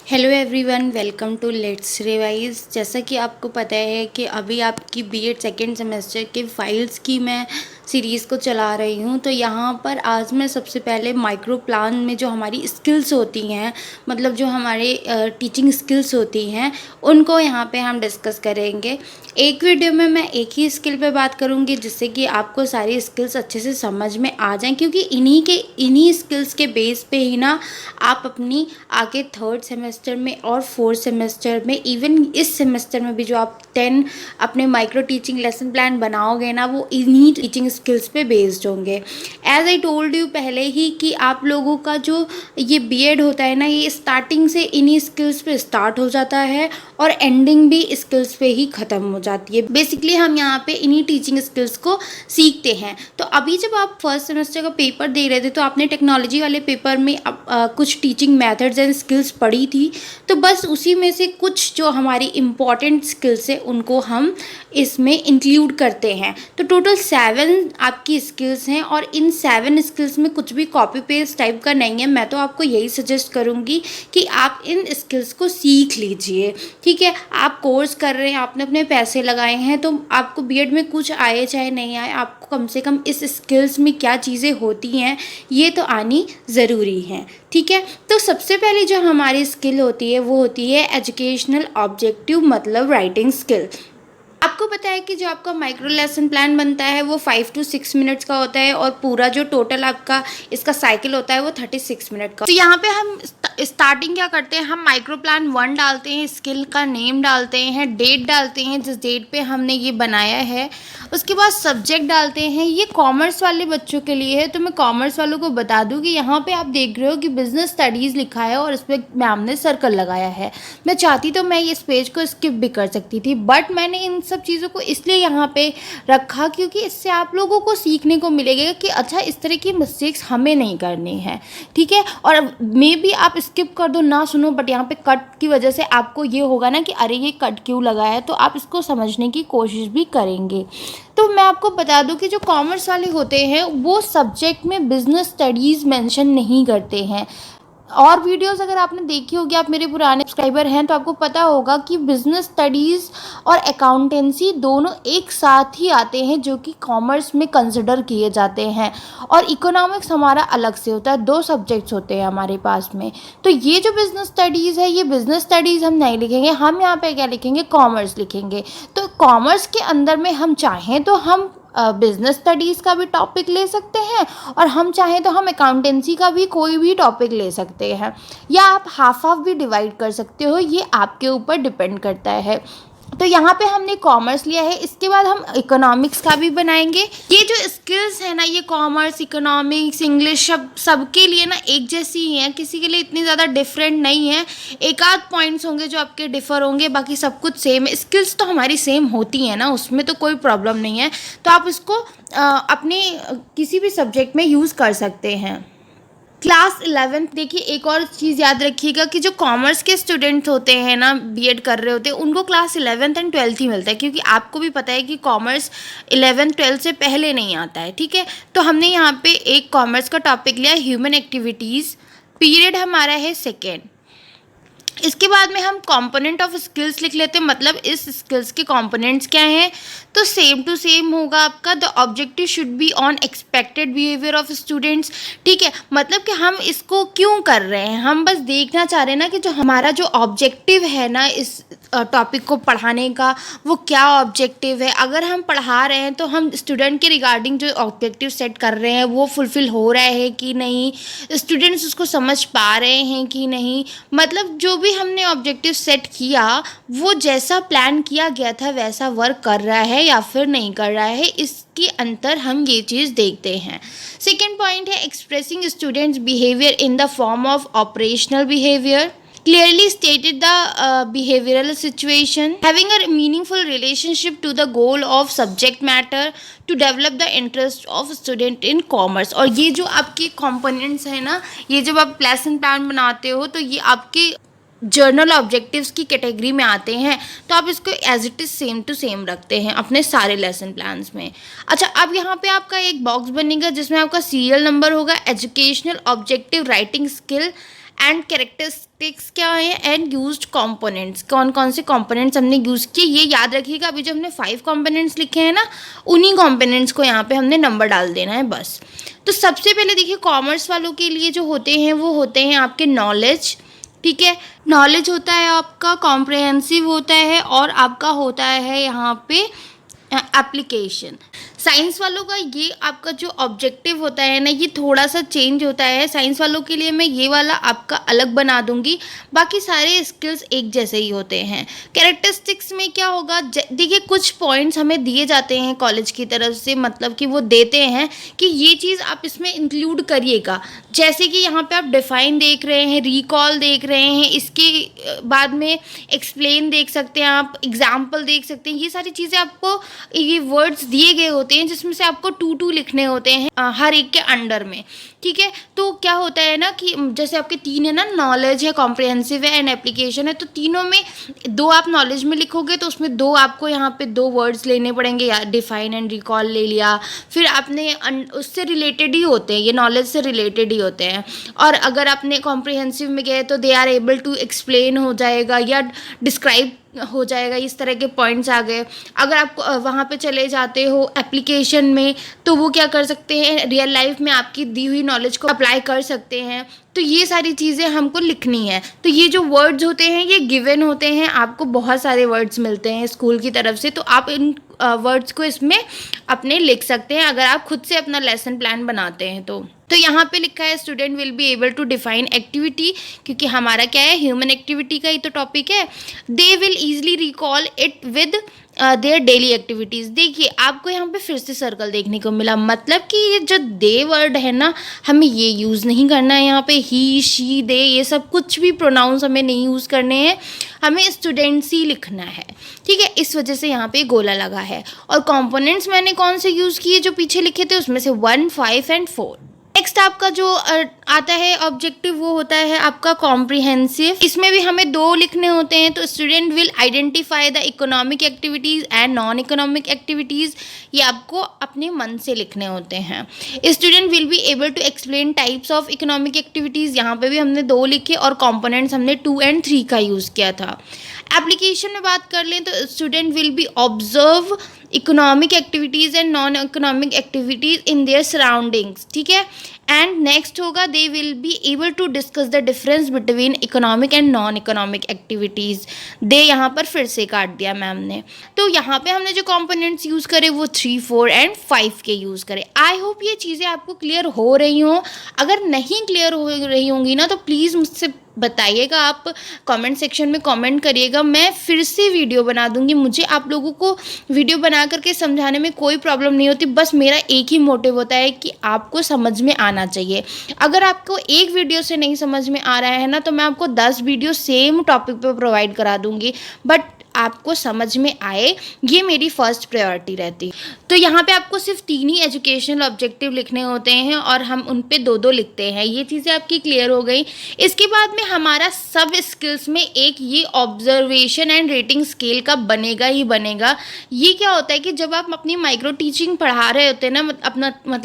Hello everyone, welcome to let's revise. जैसा कि आपको पता है कि अभी आपकी बीएड सेकेंड सेमेस्टर के फाइल्स की मैं सीरीज़ को चला रही हूँ। तो यहाँ पर आज मैं सबसे पहले माइक्रो प्लान में जो हमारी स्किल्स होती हैं, मतलब जो हमारे टीचिंग स्किल्स होती हैं, उनको यहाँ पे हम डिस्कस करेंगे। एक वीडियो में मैं एक ही स्किल पे बात करूँगी जिससे कि आपको सारी स्किल्स अच्छे से समझ में आ जाएं, क्योंकि इन्हीं स्किल्स के बेस पे ही ना आप अपनी आगे थर्ड सेमेस्टर में और फोर्थ सेमेस्टर में, इवन इस सेमेस्टर में भी जो आप 10 अपने माइक्रो टीचिंग लेसन प्लान बनाओगे ना, वो इन्हीं टीचिंग स्किल्स पे बेस्ड होंगे। एज आई टोल्ड यू पहले ही कि आप लोगों का जो ये बीएड होता है ना, ये स्टार्टिंग से इन्हीं स्किल्स पे स्टार्ट हो जाता है और एंडिंग भी स्किल्स पे ही ख़त्म हो जाती है। बेसिकली हम यहाँ पे इन्हीं टीचिंग स्किल्स को सीखते हैं। तो अभी जब आप फर्स्ट सेमेस्टर का पेपर दे रहे थे तो आपने टेक्नोलॉजी वाले पेपर में कुछ टीचिंग मेथड्स एंड स्किल्स पढ़ी थी। तो बस उसी में से कुछ जो हमारी इम्पॉर्टेंट स्किल्स है उनको हम इसमें इंक्लूड करते हैं। तो टोटल 7 आपकी स्किल्स हैं और इन 7 स्किल्स में कुछ भी कॉपी पेस्ट टाइप का नहीं है। मैं तो आपको यही सजेस्ट करूँगी कि आप इन स्किल्स को सीख लीजिए। ठीक है, आप कोर्स कर रहे हैं, आपने अपने पैसे लगाए हैं, तो आपको बीएड में कुछ आए चाहे नहीं आए, आपको कम से कम इस स्किल्स में क्या चीज़ें होती हैं ये तो आनी ज़रूरी है। ठीक है, तो सबसे पहले जो हमारी स्किल होती है वो होती है एजुकेशनल ऑब्जेक्टिव, मतलब राइटिंग स्किल। आपको पता है कि जो आपका माइक्रो लेसन प्लान बनता है वो 5 to 6 मिनट्स का होता है और पूरा जो टोटल आपका इसका साइकिल होता है वो 36 मिनट का। तो यहाँ पे हम स्टार्टिंग क्या करते हैं, हम माइक्रो प्लान 1 डालते हैं, स्किल का नेम डालते हैं, डेट डालते हैं जिस डेट पे हमने ये बनाया है, उसके बाद सब्जेक्ट डालते हैं। ये कॉमर्स वाले बच्चों के लिए है, तो मैं कॉमर्स वालों को बता दूँ कि यहाँ पे आप देख रहे हो कि बिजनेस स्टडीज़ लिखा है और इस पर मैम ने सर्कल लगाया है। मैं चाहती तो मैं इस पेज को स्किप भी कर सकती थी, बट मैंने इन सब चीज़ों को इसलिए यहाँ पे रखा क्योंकि इससे आप लोगों को सीखने को मिलेगा कि अच्छा इस तरह की मिस्टेक्स हमें नहीं करनी है। ठीक है, और मे बी आप स्किप कर दो, ना सुनो, बट यहाँ पे कट की वजह से आपको ये होगा ना कि अरे ये कट क्यों लगा है, तो आप इसको समझने की कोशिश भी करेंगे। तो मैं आपको बता दूं कि जो कॉमर्स वाले होते हैं वो सब्जेक्ट में बिजनेस स्टडीज़ मेंशन नहीं करते हैं। और वीडियोस अगर आपने देखी होगी, आप मेरे पुराने सब्सक्राइबर हैं, तो आपको पता होगा कि बिजनेस स्टडीज़ और अकाउंटेंसी दोनों एक साथ ही आते हैं जो कि कॉमर्स में कंसिडर किए जाते हैं। और इकोनॉमिक्स हमारा अलग से होता है, 2 सब्जेक्ट्स होते हैं हमारे पास में। तो ये जो बिजनेस स्टडीज़ है, ये बिजनेस स्टडीज़ हम नहीं लिखेंगे, हम यहाँ पे क्या लिखेंगे, कॉमर्स लिखेंगे। तो कॉमर्स के अंदर में हम चाहें तो हम बिजनेस स्टडीज़ का भी टॉपिक ले सकते हैं और हम चाहें तो हम अकाउंटेंसी का भी कोई भी टॉपिक ले सकते हैं, या आप हाफ हाफ भी डिवाइड कर सकते हो, ये आपके ऊपर डिपेंड करता है। तो यहाँ पे हमने कॉमर्स लिया है, इसके बाद हम इकोनॉमिक्स का भी बनाएंगे। ये जो स्किल्स है ना, ये कॉमर्स, इकोनॉमिक्स, इंग्लिश सबके लिए ना एक जैसी ही हैं, किसी के लिए इतनी ज़्यादा डिफरेंट नहीं है। एक आध पॉइंट्स होंगे जो आपके डिफ़र होंगे, बाकी सब कुछ सेम है। स्किल्स तो हमारी सेम होती हैं ना, उसमें तो कोई प्रॉब्लम नहीं है। तो आप इसको अपने किसी भी सब्जेक्ट में यूज़ कर सकते हैं। क्लास 11, देखिए एक और चीज़ याद रखिएगा कि जो कॉमर्स के स्टूडेंट्स होते हैं ना, बीएड कर रहे होते हैं, उनको क्लास 11th एंड 12th ही मिलता है, क्योंकि आपको भी पता है कि कॉमर्स 11th 12th से पहले नहीं आता है। ठीक है, तो हमने यहाँ पे एक कॉमर्स का टॉपिक लिया, ह्यूमन एक्टिविटीज़, पीरियड हमारा है 2nd। इसके बाद में हम कंपोनेंट ऑफ स्किल्स लिख लेते हैं, मतलब इस स्किल्स के कंपोनेंट्स क्या हैं। तो सेम टू सेम होगा आपका, the objective should be on expected behaviour of students. ठीक है, मतलब कि हम इसको क्यों कर रहे हैं, हम बस देखना चाह रहे हैं ना कि जो हमारा जो ऑब्जेक्टिव है ना इस टॉपिक को पढ़ाने का, वो क्या ऑब्जेक्टिव है। अगर हम पढ़ा रहे हैं तो हम स्टूडेंट के रिगार्डिंग जो ऑब्जेक्टिव सेट कर रहे हैं वो फुलफ़िल हो रहा है कि नहीं, स्टूडेंट्स उसको समझ पा रहे हैं कि नहीं, मतलब जो भी हमने ऑब्जेक्टिव सेट किया वो जैसा प्लान किया गया था वैसा वर्क कर रहा है या फिर नहीं कर रहा है, इसके अंतर हम ये चीज़ देखते हैं। सेकेंड पॉइंट है expressing students behaviour in the form of operational behaviour, clearly stated the behavioral situation, having a meaningful relationship to the goal of subject matter to develop the interest of student in commerce। और ये जो आपके components हैं ना, ये जब आप lesson plan बनाते हो तो ये आपके जर्नल ऑब्जेक्टिव्स की कैटेगरी में आते हैं, तो आप इसको as it is same to same रखते हैं अपने सारे लेसन प्लान्स में। अच्छा, अब यहाँ पे आपका एक बॉक्स बनेगा जिसमें आपका सीरियल नंबर होगा, educational objective writing skill and characters characteristics क्या है एंड यूज्ड कंपोनेंट्स, कौन कौन से कंपोनेंट्स हमने यूज़ किए ये याद रखिएगा। अभी जो हमने 5 कंपोनेंट्स लिखे हैं ना, उन्हीं कंपोनेंट्स को यहाँ पे हमने नंबर डाल देना है बस। तो सबसे पहले देखिए, कॉमर्स वालों के लिए जो होते हैं वो होते हैं आपके नॉलेज, ठीक है। नॉलेज होता है आपका, कॉम्प्रहेंसिव होता है, और आपका होता है यहाँ पे एप्लीकेशन। साइंस वालों का ये आपका जो ऑब्जेक्टिव होता है ना, ये थोड़ा सा चेंज होता है। साइंस वालों के लिए मैं ये वाला आपका अलग बना दूंगी, बाकी सारे स्किल्स एक जैसे ही होते हैं। कैरेक्टरिस्टिक्स में क्या होगा, देखिए कुछ पॉइंट्स हमें दिए जाते हैं कॉलेज की तरफ से, मतलब कि वो देते हैं कि ये चीज़ आप इसमें इंक्लूड करिएगा। जैसे कि यहाँ पे आप डिफाइन देख रहे हैं, रिकॉल देख रहे हैं, इसके बाद में एक्सप्लेन देख सकते हैं, आप एग्जाम्पल देख सकते हैं। ये सारी चीज़ें आपको, ये वर्ड्स दिए गए होते हैं जिसमें से आपको 2 लिखने होते हैं हर एक के अंडर में, ठीक है। तो क्या होता है ना कि जैसे आपके 3 है ना, नॉलेज है, कॉम्प्रिहेंसिव है एंड एप्लीकेशन है, तो तीनों में 2 आप नॉलेज में लिखोगे तो उसमें 2 आपको यहाँ पे 2 वर्ड्स लेने पड़ेंगे, या डिफाइन एंड रिकॉल ले लिया, फिर आपने उससे रिलेटेड ही होते हैं, ये नॉलेज से रिलेटेड ही होते हैं। और अगर आपने कॉम्प्रिहेंसिव में गए तो they are able to explain हो जाएगा या डिस्क्राइब हो जाएगा, इस तरह के पॉइंट्स आ गए। अगर आप वहाँ पे चले जाते हो एप्लीकेशन में, तो वो क्या कर सकते हैं, रियल लाइफ में आपकी दी हुई नॉलेज को अप्लाई कर सकते हैं। तो ये सारी चीज़ें हमको लिखनी है। तो ये जो वर्ड्स होते हैं ये गिवन होते हैं, आपको बहुत सारे वर्ड्स मिलते हैं स्कूल की तरफ से, तो आप इन वर्ड्स को इसमें अपने लिख सकते हैं अगर आप खुद से अपना लेसन प्लान बनाते हैं तो यहाँ पे लिखा है student will be able to define activity, क्योंकि हमारा क्या है, ह्यूमन एक्टिविटी का ही तो टॉपिक है। They will easily recall it with their daily activities. देखिए आपको यहाँ पे फिर से सर्कल देखने को मिला, मतलब कि ये जो दे वर्ड है ना, हमें ये यूज़ नहीं करना है यहाँ पे, ही शी दे ये सब कुछ भी प्रोनाउंस हमें नहीं यूज़ करने हैं, हमें स्टूडेंट्स ही लिखना है, ठीक है। इस वजह से यहाँ पे गोला लगा है। और कंपोनेंट्स मैंने कौन से यूज़ किए, जो पीछे लिखे थे उसमें से 1, 5 एंड 4। नेक्स्ट आपका जो आता है ऑब्जेक्टिव, वो होता है आपका कॉम्प्रिहेंसिव। इसमें भी हमें 2 लिखने होते हैं। तो student will identify the economic activities and non economic activities, ये आपको अपने मन से लिखने होते हैं। Student will be able to explain types of economic activities, यहाँ पे भी हमने 2 लिखे, और कॉम्पोनेंट्स हमने 2 एंड 3 का यूज़ किया था। एप्लीकेशन में बात कर लें तो student will be observe economic activities and non economic activities in their surroundings, ठीक है। एंड नेक्स्ट होगा they will be able to discuss the difference between economic and non economic activities. They यहाँ पर फिर से काट दिया मैम ने। तो यहाँ पे हमने जो कंपोनेंट्स यूज़ करे वो 3, 4 एंड 5 के यूज़ करे। आई होप ये चीज़ें आपको क्लियर हो रही हों। अगर नहीं क्लियर हो रही होंगी ना तो प्लीज़ मुझसे बताइएगा, आप कमेंट सेक्शन में कमेंट करिएगा, मैं फिर से वीडियो बना दूंगी। मुझे आप लोगों को वीडियो बना करके समझाने में कोई प्रॉब्लम नहीं होती, बस मेरा एक ही मोटिव होता है कि आपको समझ में आना चाहिए। अगर आपको एक वीडियो से नहीं समझ में आ रहा है ना, तो मैं आपको 10 वीडियो सेम टॉपिक पे प्रोवाइड करा दूंगी, बट आपको समझ में आए ये मेरी फर्स्ट प्रायोरिटी रहती। तो यहाँ पे आपको सिर्फ 3 ही एजुकेशनल ऑब्जेक्टिव लिखने होते हैं और हम उन पे 2-2 लिखते हैं। ये चीज़ें आपकी क्लियर हो गई। इसके बाद में हमारा सब स्किल्स में एक ये ऑब्जर्वेशन एंड रेटिंग स्केल का बनेगा ही बनेगा। ये क्या होता है कि जब आप अपनी माइक्रो टीचिंग पढ़ा रहे होते हैं ना,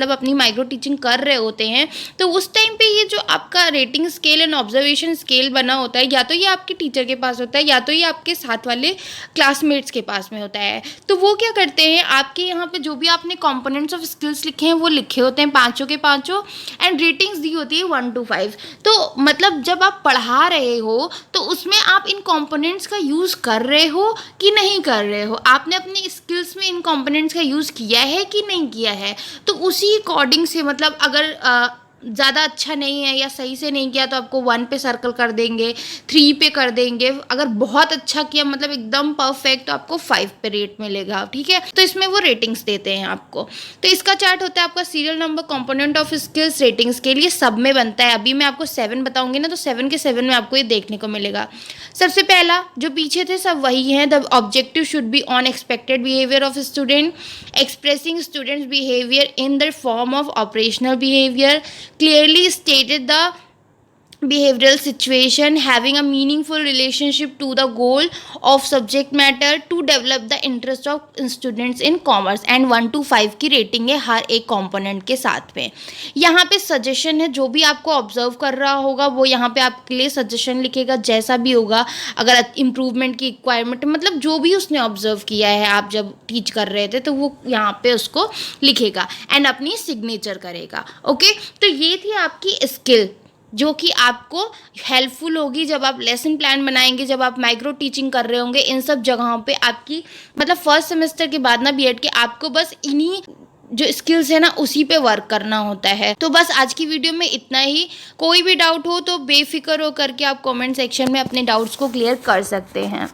अपनी माइक्रो टीचिंग कर रहे होते हैं, तो उस टाइम पे ये जो आपका rating scale and observation scale बना होता है, या तो ये आपके टीचर के पास होता है या तो ये आपके साथ वाले क्लासमेट्स के पास में होता है। तो वो क्या करते हैं, आपके यहाँ पे जो भी आपने कंपोनेंट्स ऑफ स्किल्स लिखे हैं वो लिखे होते हैं 5 के 5, एंड रेटिंग्स दी होती है 1 to 5। तो मतलब जब आप पढ़ा रहे हो तो उसमें आप इन कंपोनेंट्स का यूज़ कर रहे हो कि नहीं कर रहे हो, आपने अपने स्किल्स में इन कंपोनेंट्स का यूज़ किया है कि नहीं किया है। तो उसी अकॉर्डिंग से, मतलब अगर ज़्यादा अच्छा नहीं है या सही से नहीं किया तो आपको 1 पे सर्कल कर देंगे, 3 पे कर देंगे। अगर बहुत अच्छा किया, मतलब एकदम परफेक्ट, तो आपको 5 पे रेट मिलेगा, ठीक है। तो इसमें वो रेटिंग्स देते हैं आपको। तो इसका चार्ट होता है आपका serial number, component of skills, ratings के लिए सब में बनता है। अभी मैं आपको 7 बताऊंगी ना, तो 7 के 7 में आपको ये देखने को मिलेगा। सबसे पहला जो पीछे थे सब वही हैं। The objective should be on expected behaviour of student, expressing students behaviour in the form of operational behaviour, clearly stated the behavioral situation, having a meaningful relationship to the goal of subject matter, to develop the interest of students in commerce, and 1 to 5 की rating है हर एक component के साथ में। यहाँ पे suggestion है, जो भी आपको ऑब्जर्व कर रहा होगा वो यहाँ पे आपके लिए सजेशन लिखेगा, जैसा भी होगा। अगर इम्प्रूवमेंट की रिक्वायरमेंट, मतलब जो भी उसने ऑब्जर्व किया है आप जब टीच कर रहे थे, तो वो यहाँ पे उसको लिखेगा एंड अपनी सिग्नेचर करेगा। ओके, तो ये थी आपकी स्किल जो कि आपको हेल्पफुल होगी जब आप लेसन प्लान बनाएंगे, जब आप माइक्रो टीचिंग कर रहे होंगे। इन सब जगहों पे आपकी, मतलब फर्स्ट सेमेस्टर के बाद ना बीएड के, आपको बस इन्हीं जो स्किल्स है ना उसी पे वर्क करना होता है। तो बस आज की वीडियो में इतना ही। कोई भी डाउट हो तो बेफिक्र हो करके आप कमेंट सेक्शन में अपने डाउट्स को क्लियर कर सकते हैं।